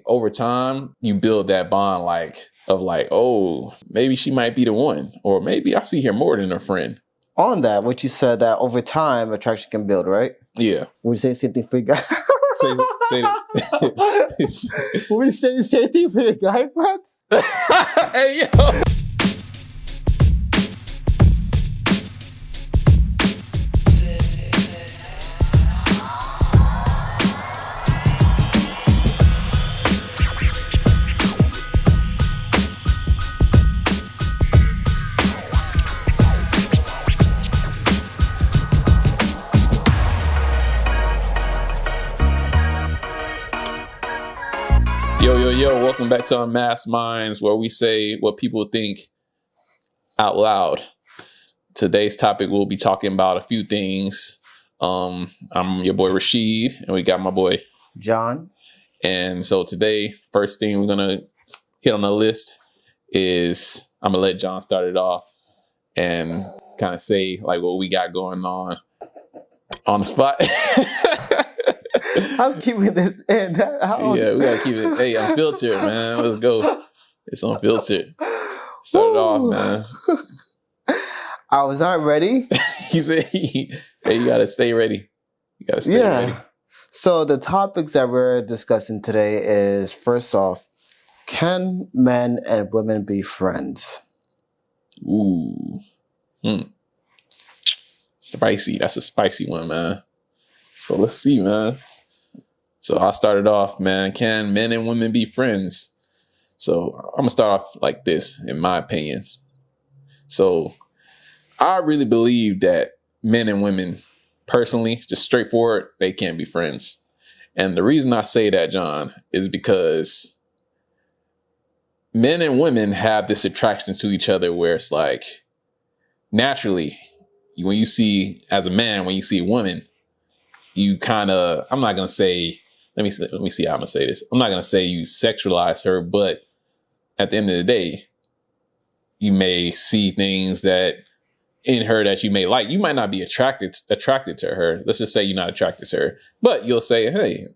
over time, you build that bond of oh, maybe she might be the one, or maybe I see her more than a friend. On that, what you said that over time, attraction can build, right? Yeah. Would you say the same thing for your guy? Say that. Would you say the same thing for your guy friends? Hey, yo. Yo, welcome back to Unmasked Minds, where we say what people think out loud. Today's topic, we'll be talking about a few things. I'm your boy Rashid, and we got my boy John. And so today, first thing we're going to hit on the list is I'm going to let John start it off and kind of say like what we got going on the spot. I'm keeping this in. Yeah, we gotta keep it. Hey, unfiltered, man. Let's go. It's unfiltered. Start it off, man. I was not ready. He said, "Hey, you gotta stay ready. You gotta stay ready." So the topics that we're discussing today is, first off, can men and women be friends? Ooh, spicy. That's a spicy one, man. So let's see, man. So I started off, man, can men and women be friends? So I'm gonna start off like this, in my opinion. So I really believe that men and women, personally, just straightforward, they can't be friends. And the reason I say that, John, is because men and women have this attraction to each other where it's like, naturally, when you see, as a man, when you see a woman, you kind of, I'm not going to say, let me see how I'm going to say this. I'm not going to say you sexualize her, but at the end of the day, you may see things that in her that you may like. You might not be attracted to her. Let's just say you're not attracted to her, but you'll say, hey,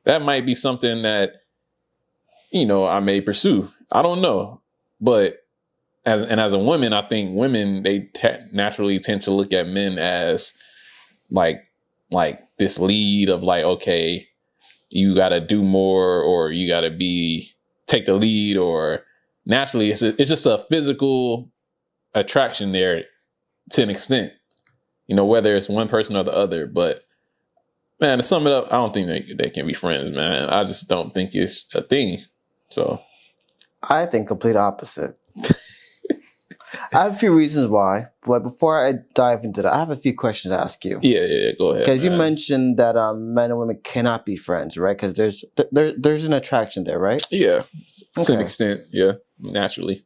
that might be something that, I may pursue. I don't know. But as a woman, I think women, they naturally tend to look at men as like this lead of like, okay, you got to do more, or you got to take the lead, or naturally it's just a physical attraction there to an extent, whether it's one person or the other. But man, to sum it up, I don't think they can be friends, man. I just don't think it's a thing. So I think complete opposite. I have a few reasons why, but before I dive into that, I have a few questions to ask you. Yeah, go ahead. Because you mentioned that men and women cannot be friends, right? Because there's an attraction there, right? Yeah, to an extent, yeah, naturally.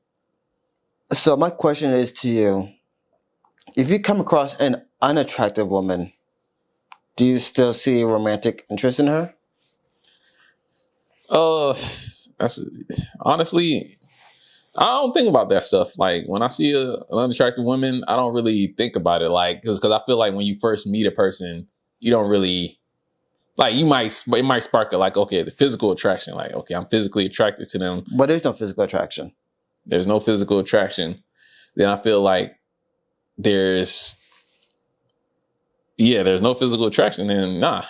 So my question is to you: if you come across an unattractive woman, do you still see romantic interest in her? That's honestly, I don't think about that stuff. Like when I see an unattractive woman, I don't really think about it. Like, because I feel like when you first meet a person, you don't really like. It might spark the physical attraction. Like, okay, I'm physically attracted to them. But there's no physical attraction. There's no physical attraction. Then I feel like there's no physical attraction. Then nah.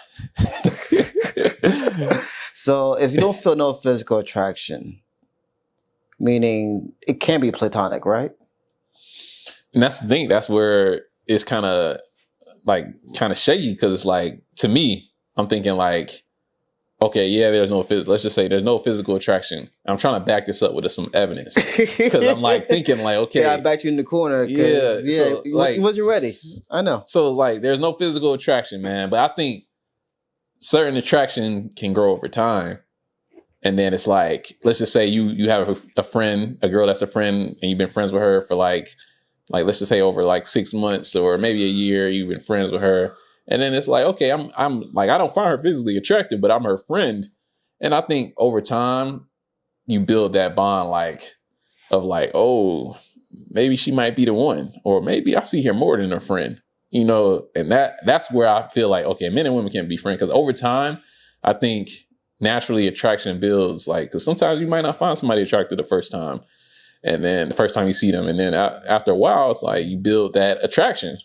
So if you don't feel no physical attraction, meaning it can be platonic, right? And that's the thing. That's where it's kind of shaky, because it's like, to me, I'm thinking like, okay, yeah, let's just say there's no physical attraction. I'm trying to back this up with some evidence, because I'm like thinking like, okay, I backed you in the corner. So, you wasn't ready. I know. So it's like there's no physical attraction, man. But I think certain attraction can grow over time. And then it's like, let's just say you have a friend, a girl that's a friend, and you've been friends with her for like let's just say over like 6 months or maybe a year. You've been friends with her, and then it's like, okay, I'm like, I don't find her physically attractive, but I'm her friend. And I think over time you build that bond of oh, maybe she might be the one, or maybe I see her more than a friend. And that's where I feel like, okay, men and women can be friends, because over time, I think naturally attraction builds, like, because sometimes you might not find somebody attractive the first time, and then the first time you see them, and then after a while, it's like you build that attraction.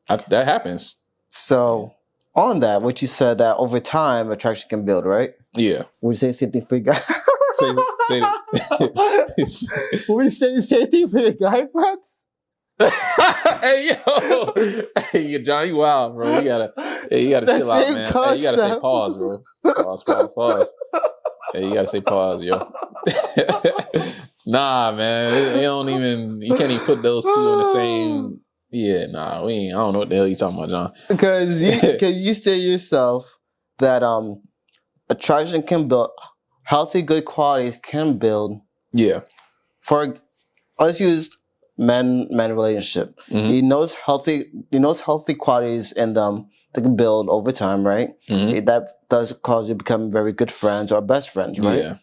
That happens. So on that, what you said that over time attraction can build, right? Yeah. Would you say the same thing for your guy? Say that. Would you say the same thing for your guy friends? Hey yo, hey John, you wild, bro. You gotta chill out, man. Hey, you gotta say pause, bro. Pause. Hey, you gotta say pause, yo. Nah, man, you can't even put those two in the same. Yeah, nah, we ain't. I don't know what the hell you talking about, John. Because you say yourself that attraction can build, healthy, good qualities can build. Yeah. Let's use men relationship. Mm-hmm. He knows healthy qualities in them that can build over time, right? Mm-hmm. That does cause you to become very good friends or best friends, right? Yeah.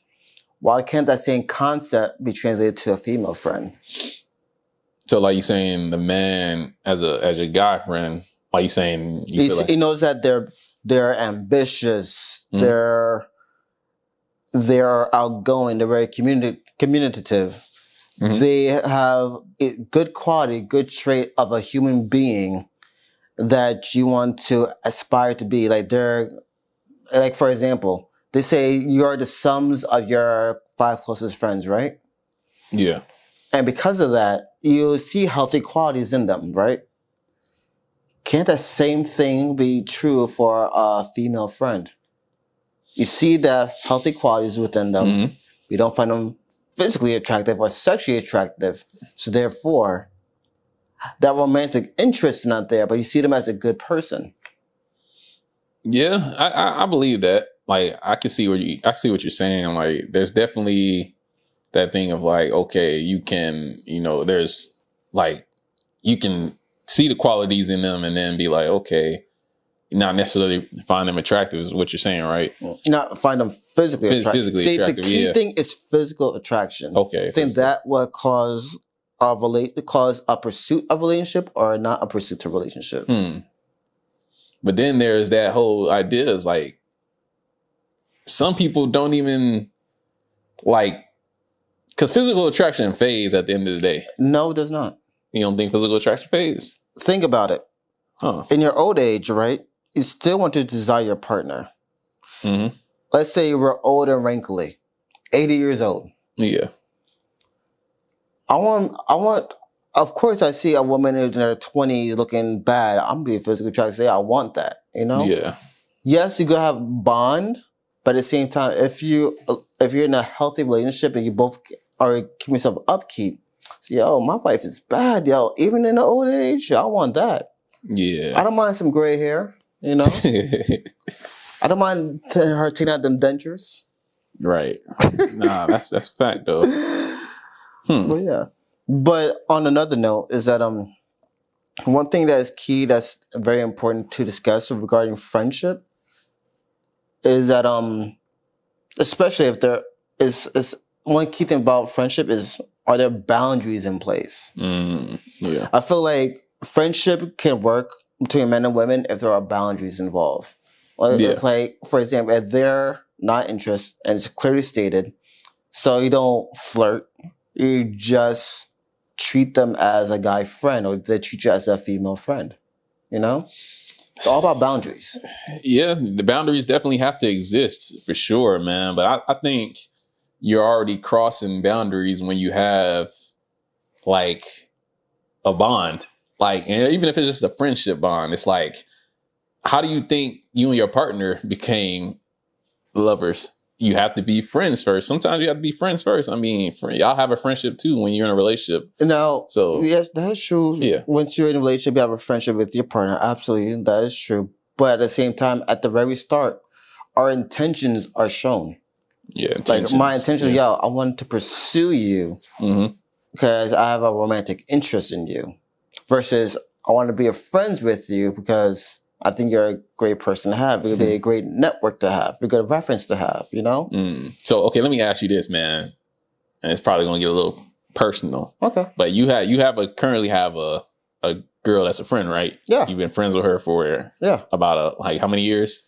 Why can't that same concept be translated to a female friend? So, like you saying, the man as your guy friend, like you saying, He knows that they're ambitious, they're outgoing, they're very communicative. Mm-hmm. They have a good quality, good trait of a human being that you want to aspire to be. Like for example, they say you're the sums of your 5 closest friends, right? Yeah. And because of that, you see healthy qualities in them, right? Can't that same thing be true for a female friend? You see the healthy qualities within them. Mm-hmm. You don't find them physically attractive or sexually attractive. So therefore, that romantic interest is not there, but you see them as a good person. Yeah, I believe that. Like, I see what you're saying. Like, there's definitely that thing of like, okay, you can, there's like, you can see the qualities in them and then be like, okay, not necessarily find them attractive is what you're saying, right? Not find them physically attractive. Physically attractive, the key thing is physical attraction. Okay. I think that would cause a pursuit of relationship or not a pursuit of relationship. But then there's that whole idea is like, some people don't even like, because physical attraction fades at the end of the day. No, it does not. You don't think physical attraction fades? Think about it. Huh. In your old age, right, you still want to desire your partner. Mm-hmm. Let's say you were old and wrinkly, 80 years old. Yeah. I want, of course, I see a woman in her 20s looking bad. I'm being physically attracted to say, I want that, Yeah. Yes, you could have bond, but at the same time, if you're in a healthy relationship and you both are keeping yourself upkeep, so, yo, my wife is bad, yo. Even in the old age, I want that. Yeah. I don't mind some gray hair, I don't mind her taking out them dentures. Right. Nah, that's a fact though. Well, yeah. But on another note is that one thing that is key, that's very important to discuss regarding friendship, is that especially if there is one key thing about friendship is, are there boundaries in place? Yeah. I feel like friendship can work between men and women if there are boundaries involved. It's like, for example, if they're not interested and it's clearly stated, so you don't flirt, you just treat them as a guy friend, or they treat you as a female friend. It's all about boundaries. Yeah, the boundaries definitely have to exist for sure, man. But I think you're already crossing boundaries when you have like a bond. Like, and even if it's just a friendship bond, it's like, how do you think you and your partner became lovers? You have to be friends first. Sometimes you have to be friends first. I mean, y'all have a friendship too when you're in a relationship. Now, so yes, that's true. Yeah. Once you're in a relationship, you have a friendship with your partner. Absolutely, that is true. But at the same time, at the very start, our intentions are shown. Yeah, like my intention, I want to pursue you because I have a romantic interest in you, versus I want to be friends with you because I think you're a great person to have. It would be a great network to have, a good reference to have, So, okay, let me ask you this, man. And it's probably going to get a little personal. Okay. But you currently have a girl that's a friend, right? Yeah. You've been friends with her for about how many years?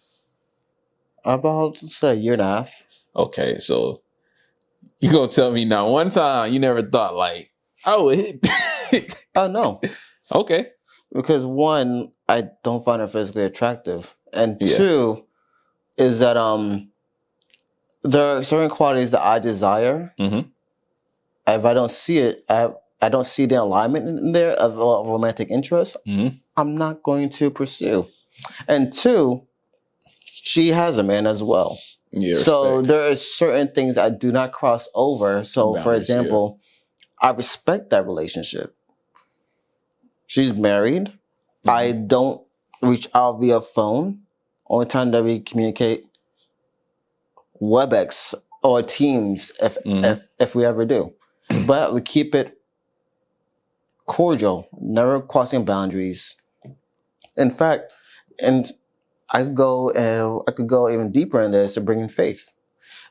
About say a year and a half. Okay, so you gonna tell me now one time you never thought like, oh, it Oh no, okay. because one, I don't find her physically attractive, and Yeah. two is that there are certain qualities that I desire. Mm-hmm. If I don't see it, I don't see the alignment in there of romantic interest. Mm-hmm. I'm not going to pursue. And two, she has a man as well. Yeah. So Respect. there are certain things I do not cross over. So, for Boundaries, example, I respect that relationship. She's married. Mm-hmm. I don't reach out via phone. Only time that we communicate, WebEx or Teams, if we ever do. But we keep it cordial, never crossing boundaries. In fact, and I could go even deeper in this to bring in faith.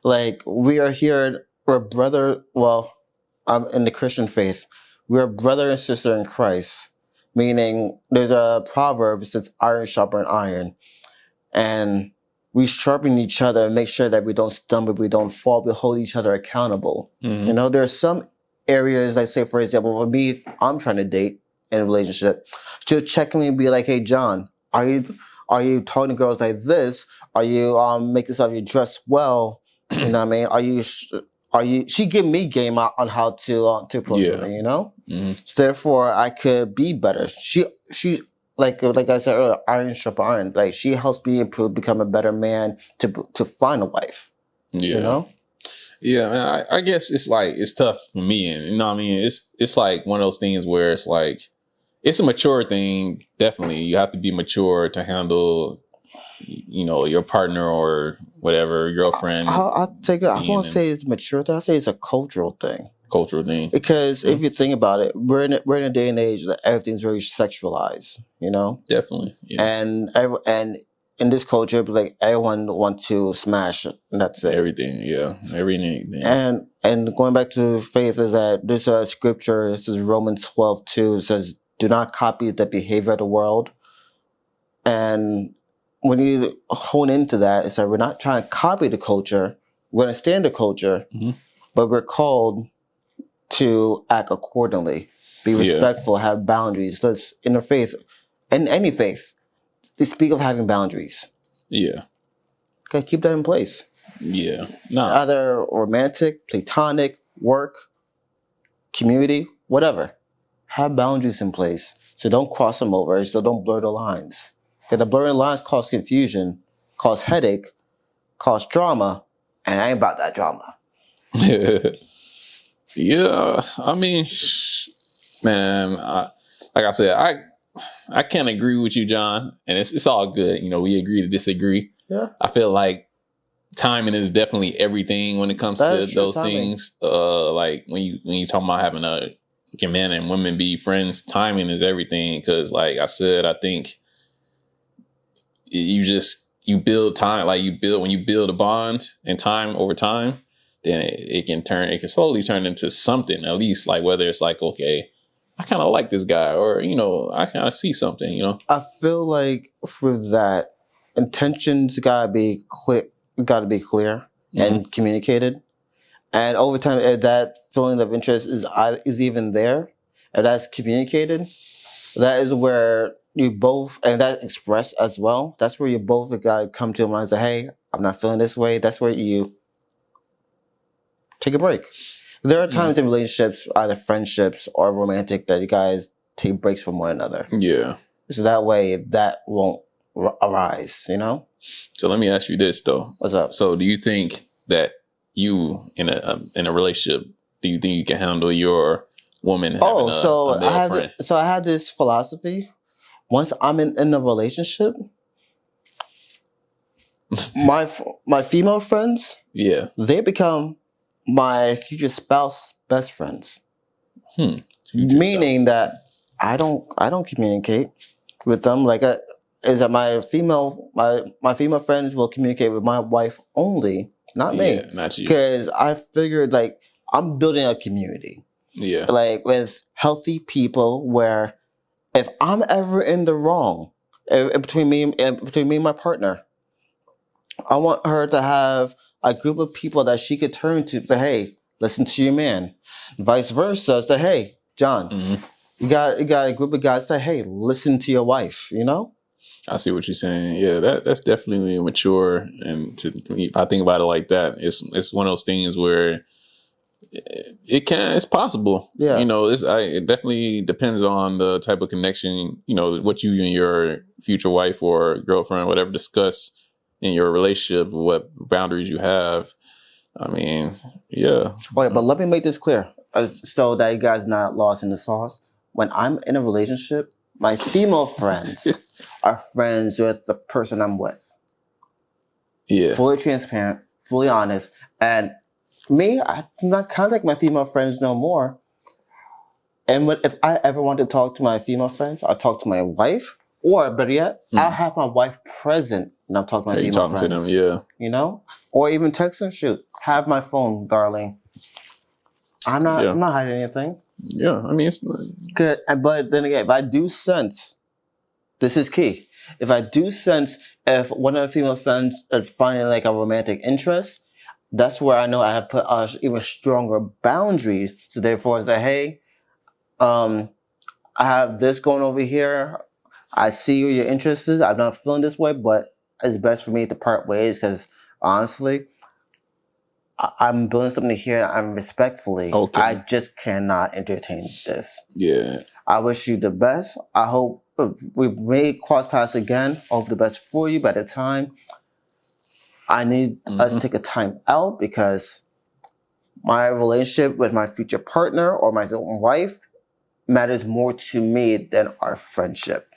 Like we are here, we're brother. Well, I'm in the Christian faith. We're brother and sister in Christ. Meaning, there's a proverb that says, "Iron sharpen iron," and we sharpen each other and make sure that we don't stumble, we don't fall, we hold each other accountable. Mm-hmm. You know, there are some areas, like say for example, for me, I'm trying to date in a relationship. She'll check me and be like, "Hey John, are you talking to girls like this? Are you making yourself you dress well? You know what I mean? Are you?" She give me game out on how to approach women. You know, so therefore I could be better. She like I said earlier, iron sharp iron. Like she helps me improve, become a better man to find a wife. Yeah. You know. Yeah, man, I guess it's tough for me, and you know what I mean. It's like one of those things where it's like it's a mature thing. Definitely, you have to be mature to handle, you know, your partner or whatever girlfriend. I'll take it. I won't say it's mature. I'll say it's a cultural thing. Cultural thing. Because if you think about it, we're in a day and age that everything's very sexualized. You know. Definitely. Yeah. And in this culture, like everyone wants to smash, and that's it. Everything, yeah, everything. And going back to faith is that there's a scripture. This is Romans 12:2. It says, "Do not copy the behavior of the world." And when you hone into that, it's like we're not trying to copy the culture. We're going to stand the culture, but we're called to act accordingly, be respectful, have boundaries. Let's interfaith, in any faith. They speak of having boundaries. Yeah. Okay, keep that in place. Yeah. Either romantic, platonic, work, community, whatever. Have boundaries in place. So don't cross them over. So don't blur the lines. Because the blurring lines cause confusion, cause headache, cause drama, and I ain't about that drama. Yeah. I mean, man, like I said, I can't agree with you, John, and it's all good. You know, we agree to disagree. Yeah. I feel like timing is definitely everything when it comes to those things. Like when you talk about having a men and women be friends, timing is everything. Because, like I said, I think you build time. Like when you build a bond and time over time, then it can slowly turn into something. At least, like whether it's like, okay, I kind of like this guy, or, you know, I kind of see something, you know. I feel like with that, intentions gotta be clear and communicated. And over time, if that feeling of interest is even there, if that's communicated, that is where you both, and that expressed as well, that's where you both gotta come to a mind and say, "Hey, I'm not feeling this way." That's where you take a break. There are times in relationships, either friendships or romantic, that you guys take breaks from one another. Yeah. So that way that won't arise, you know? So let me ask you this, though. What's up? So do you think that you, in a relationship, do you think you can handle your woman having a male friend? So I have this philosophy. Once I'm in a relationship, my female friends, they become my future spouse best friends. Meaning that I don't communicate with them. Like is that my female friends will communicate with my wife only, not me. Not you. Because I figured like I'm building a community. Yeah. Like with healthy people where if I'm ever in the wrong between me and my partner, I want her to have a group of people that she could turn to. Say, hey, listen to your man. Vice versa. Say, hey, John, Mm-hmm. you got a group of guys that, hey, listen to your wife. You know. I see what you're saying. Yeah, that's definitely mature. And if I think about it like that, it's one of those things where it's possible. Yeah. It definitely depends on the type of connection, what you and your future wife or girlfriend, whatever, discuss in your relationship, what boundaries you have. I mean, yeah. Okay, but let me make this clear so that you guys not lost in the sauce. When I'm in a relationship, my female friends are friends with the person I'm with. Yeah. Fully transparent, fully honest. And me, I do not contact my female friends no more. And if I ever want to talk to my female friends, I'll talk to my wife. Or better yet, I'll have my wife present when I'm talking to my female friends. To them, yeah. You know? Or even text them, shoot, have my phone, darling. I'm not hiding anything. Yeah, I mean, it's good. But then again, if I do sense, this is key. If I do sense if one of the female friends is finding like a romantic interest, that's where I know I have to put even stronger boundaries. So therefore, I say, hey, I have this going over here. I see you're interested. I'm not feeling this way, but it's best for me to part ways because honestly, I'm building something here. I'm respectfully. Okay. I just cannot entertain this. Yeah. I wish you the best. I hope we may cross paths again. I hope the best for you. By the time, I need us to take a time out because my relationship with my future partner or my own wife matters more to me than our friendship.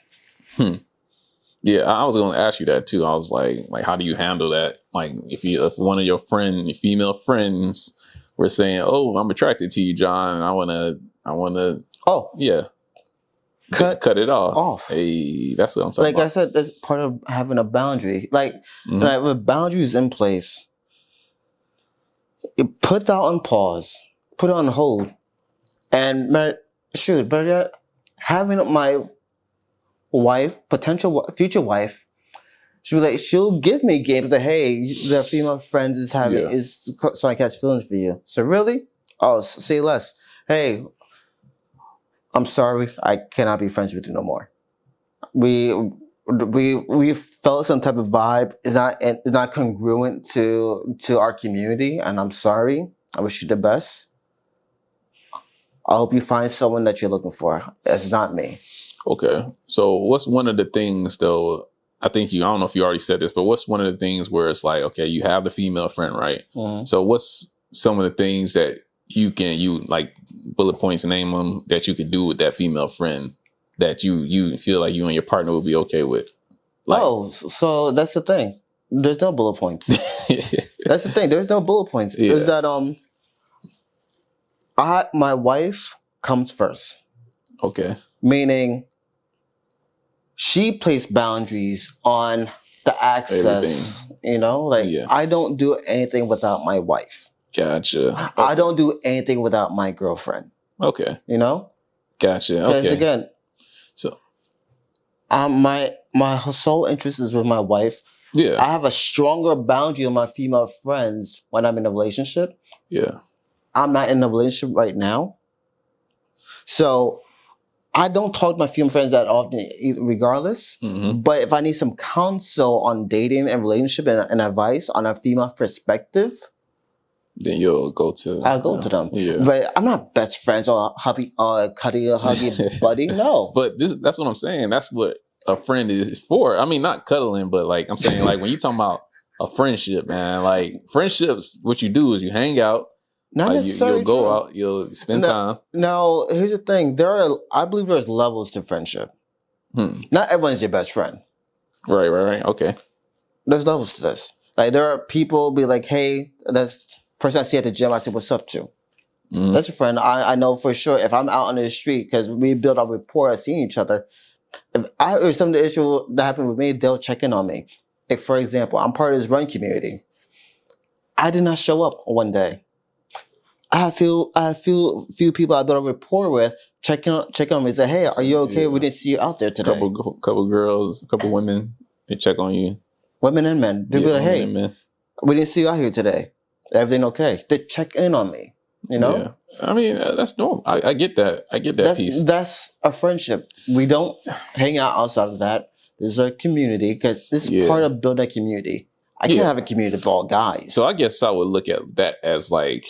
Yeah, I was going to ask you that too. I was like, how do you handle that? Like, if one of your female friends, were saying, "Oh, I'm attracted to you, John, and I want to." Oh, yeah. Cut it off. Hey, that's what I'm talking about. Like I said, that's part of having a boundary. Like with boundaries in place, put that on pause, put it on hold, and better yet, having my wife, potential future wife, she'll give me games that, hey, the female friend is having is so I catch feelings for you. So really, say less. Hey, I'm sorry, I cannot be friends with you no more. We felt some type of vibe is not congruent to our community, and I'm sorry. I wish you the best. I hope you find someone that you're looking for. It's not me. Okay. So what's one of the things though? I don't know if you already said this, but what's one of the things where it's like, okay, you have the female friend, right? Mm-hmm. So what's some of the things that you like bullet points, name them, that you could do with that female friend that you feel like you and your partner would be okay with? So that's the thing. There's no bullet points. That's the thing. There's no bullet points. Yeah. Is that my wife comes first. Okay. Meaning she placed boundaries on the access. Everything. I don't do anything without my wife. Gotcha. Okay. I don't do anything without my girlfriend. Okay. Gotcha. Because okay. Again, so my sole interest is with my wife. Yeah. I have a stronger boundary on my female friends when I'm in a relationship. Yeah. I'm not in a relationship right now. So I don't talk to my female friends that often regardless. Mm-hmm. But if I need some counsel on dating and relationship and advice on a female perspective, then I'll go to them. Yeah. But I'm not best friends or huggy buddy. No. But that's what I'm saying. That's what a friend is for. I mean, not cuddling, but like I'm saying, like when you talking about a friendship, man, like friendships, what you do is you hang out. Not necessarily you'll go out, you'll spend time. Now, here's the thing. I believe there's levels to friendship. Not everyone's your best friend. Right. Okay. There's levels to this. Like there are people be like, hey, that's person I see at the gym, I say, what's up to? That's a friend. I know for sure if I'm out on the street, because we build a rapport of seeing each other, if some of the issue that happened with me, they'll check in on me. Like, for example, I'm part of this run community. I did not show up one day. I feel few people I built a rapport with check on me and say, hey, are you okay? Yeah. We didn't see you out there today. Couple girls, couple women, they check on you. women and men. They'll be like, women hey, and men. we didn't see you out here today. Everything okay? They check in on me, you know? Yeah. I mean, that's normal. I get that. I get that piece. That's a friendship. We don't hang out outside of that. There's a community because this is part of building a community. I can't have a community of all guys. So I guess I would look at that as like,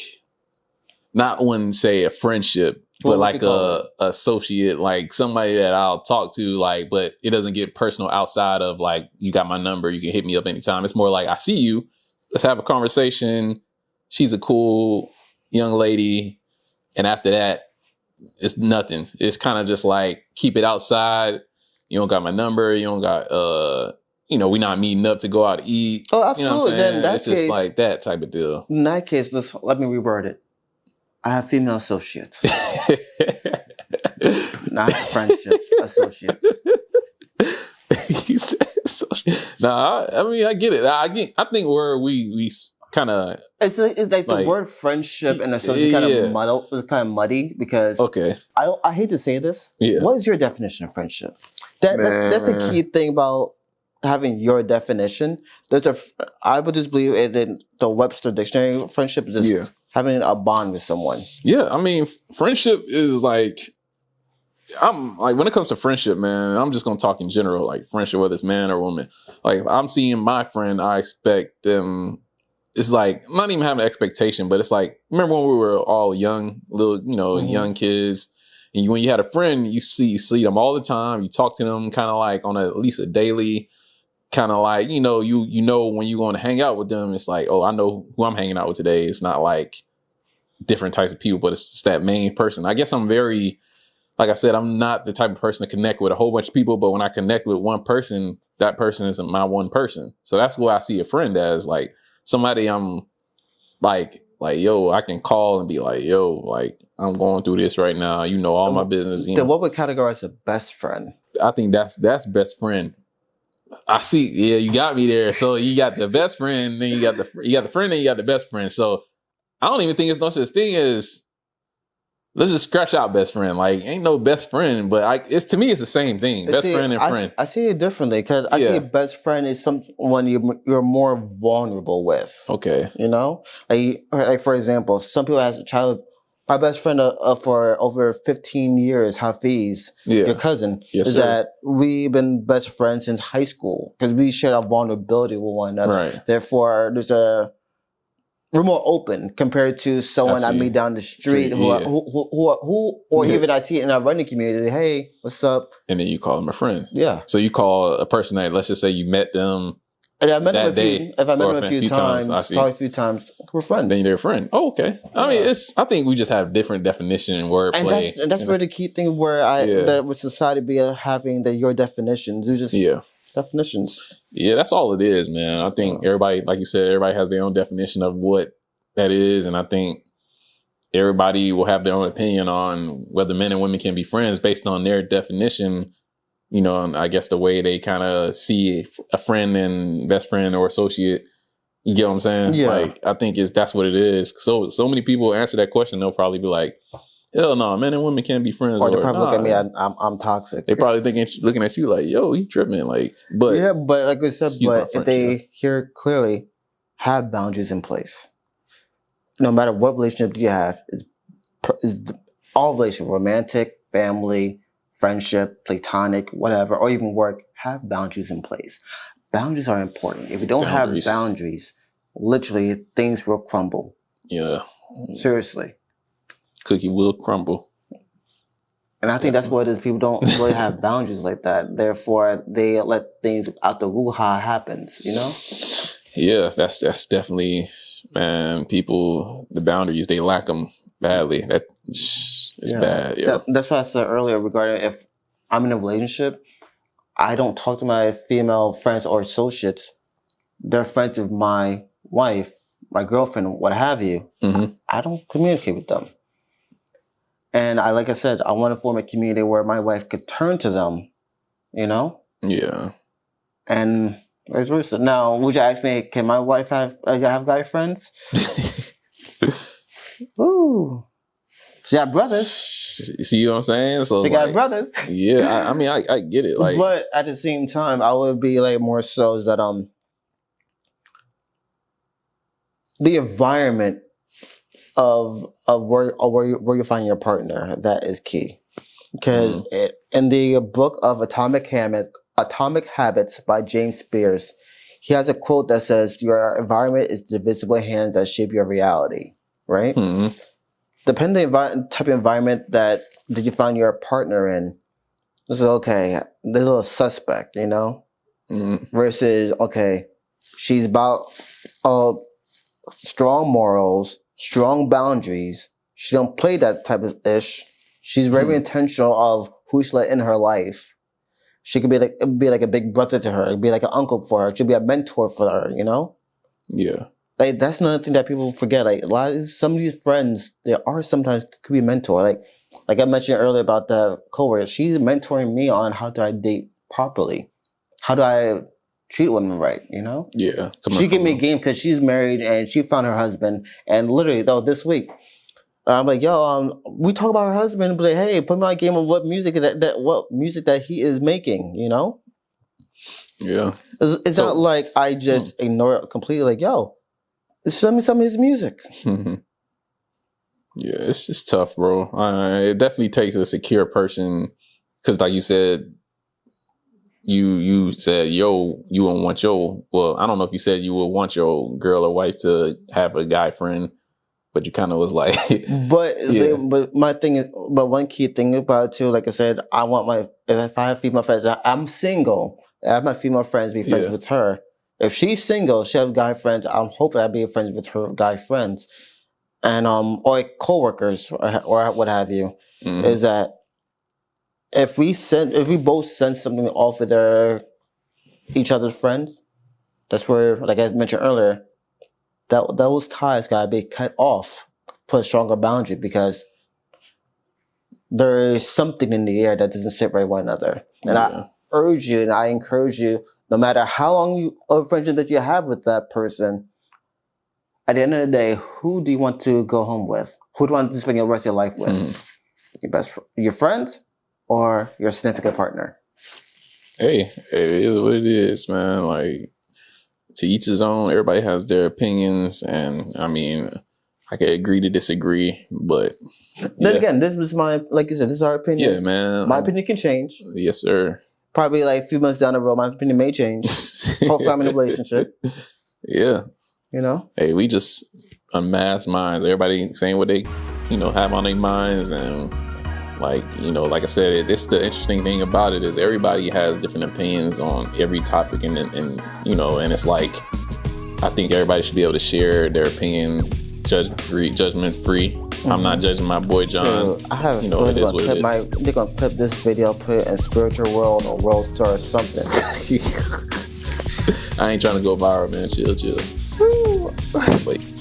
not when say a friendship, but like a associate, like somebody that I'll talk to, like, but it doesn't get personal outside of like, you got my number, you can hit me up anytime. It's more like, I see you, let's have a conversation. She's a cool young lady. And after that, it's nothing. It's kind of just like, keep it outside. You don't got my number. You don't got, we're not meeting up to go out to eat. Oh, absolutely. You know what I'm saying? Then it's just like that type of deal. In that case, let me reword it. I have female associates. Not friendships, associates. He said associate. Nah, I mean, I get it. I think where we kind of it's like the word friendship and associate kind of muddy because I hate to say this. Yeah. What is your definition of friendship? That's the key thing about having your definition. I would just believe in the Webster dictionary. Friendship is just having a bond with someone. Yeah, I mean, friendship is like, I'm like, when it comes to friendship, man, I'm just gonna talk in general, like friendship, whether it's man or woman. Like, if I'm seeing my friend, I expect them. It's like, I'm not even having an expectation, but it's like, remember when we were all young, little, young kids, and when you had a friend, you see them all the time. You talk to them kind of like on at least a daily, kind of like, when you're going to hang out with them, it's like, oh, I know who I'm hanging out with today. It's not like different types of people, but it's just that main person. I guess I'm very, like I said, I'm not the type of person to connect with a whole bunch of people, but when I connect with one person, that person isn't my one person. So that's what I see a friend as, like somebody I'm like, yo, I can call and be like, yo, like I'm going through this right now. You know all my business. Then what would categorize a best friend? I think that's best friend. I see. Yeah, you got me there. So you got the best friend, then you got the friend, then you got the best friend. So I don't even think it's no such thing as, let's just scratch out best friend. Like, ain't no best friend, but to me, it's the same thing. Best friend and friend. I see it differently because I see best friend is someone you're more vulnerable with. Okay. Like for example, some people have a child. My best friend for over 15 years, Hafiz, your cousin, is that we've been best friends since high school because we share our vulnerability with one another. Right. Therefore, we're more open compared to someone I meet down the street who even I see in our running community. Hey, what's up? And then you call them a friend. Yeah. So you call a person that, let's just say you met them. And I met them a few times, talked a few times, we're friends. Then they're a friend. Oh, okay. I mean, I think we just have different definition and wordplay. And that's where the key thing that with society be having your definitions. You just definitions. Yeah, that's all it is, man. I think everybody, like you said, everybody has their own definition of what that is, and I think everybody will have their own opinion on whether men and women can be friends based on their definition. And I guess the way they kind of see a friend and best friend or associate. You get what I'm saying? Yeah. Like, I think that's what it is. So many people answer that question, they'll probably be like, hell no, men and women can't be friends. Or they probably look at me, I'm toxic. They probably looking at you like, yo, you tripping. Like, but yeah, but like I said, but if they hear clearly, have boundaries in place. No matter what relationship you have, all relationships, romantic, family, friendship, platonic, whatever, or even work, have boundaries in place. Boundaries are important. If you don't have boundaries, literally things will crumble. Yeah. Seriously. Cookie will crumble. And I think that's what it is. People don't really have boundaries like that. Therefore, they let things out the woo-ha happens, Yeah, that's definitely, man, people, the boundaries, they lack them badly. It's bad. Yeah. That's what I said earlier regarding if I'm in a relationship, I don't talk to my female friends or associates. They're friends with my wife, my girlfriend, what have you. Mm-hmm. I don't communicate with them. And like I said, I want to form a community where my wife could turn to them, Yeah. And vice versa. Now, would you ask me, can my wife have guy friends? Ooh. She got brothers. See what I'm saying? So they got brothers. Yeah, I mean, I get it. Like, but at the same time, I would be like more so that the environment of where you find your partner, that is key. Because in the book of Atomic Habits by James Spears, he has a quote that says, "Your environment is the visible hand that shape your reality." Right? Mm-hmm. Depending on the type of environment that you find your partner in, this is okay. This is a little suspect, you know. Versus, okay, she's about strong morals, strong boundaries. She don't play that type of ish. She's very intentional of who she let in her life. She could be like a big brother to her. It'd be like an uncle for her. She'd be a mentor for her, you know? Yeah. Like, that's another thing that people forget. Like, some of these friends, they are sometimes could be a mentor. Like I mentioned earlier about the coworker, she's mentoring me on how do I date properly. How do I treat women right, you know? Yeah. She gave me a game because she's married and she found her husband. And literally, though, this week, I'm like, yo, we talk about her husband, but like, hey, put me on a game of what music that he is making, you know? Yeah. It's not like I just ignore it completely. Like, yo, show me some of his music. Yeah, it's just tough, bro. It definitely takes a secure person, because like you said, you said, yo, you wouldn't want well, I don't know if you said you would want your girl or wife to have a guy friend, but you kind of was like, but my thing is, but one key thing about it too, like I said, I want if I have female friends, I'm single, I have my female friends be friends with her. If she's single, she have guy friends, I'm hoping I'd be friends with her guy friends, and or coworkers or what have you. Is that if we both send something off with each other's friends, that's where, like I mentioned earlier, those ties gotta be cut off. Put a stronger boundary, because there is something in the air that doesn't sit right with one another. And I urge you and I encourage you, no matter how long of friendship that you have with that person, at the end of the day, who do you want to go home with? Who do you want to spend the rest of your life with? Your friends or your significant partner? Hey, it is what it is, man. Like, to each his own. Everybody has their opinions, and I mean, I can agree to disagree, but then again, this was like you said, this is our opinion. Yeah, man. My opinion can change. Yes, sir. Probably like a few months down the road, my opinion may change. Hopefully, I'm in a relationship. Yeah. You know? Hey, we just unmasked minds. Everybody saying what they, have on their minds, and like I said, it's the interesting thing about it is everybody has different opinions on every topic, and it's like, I think everybody should be able to share their opinion, judgment free. I'm not judging my boy John. I have it is what it is. They're gonna clip this video, put it in Spiritual World or World Star or something. I ain't trying to go viral, man. Chill. Wait.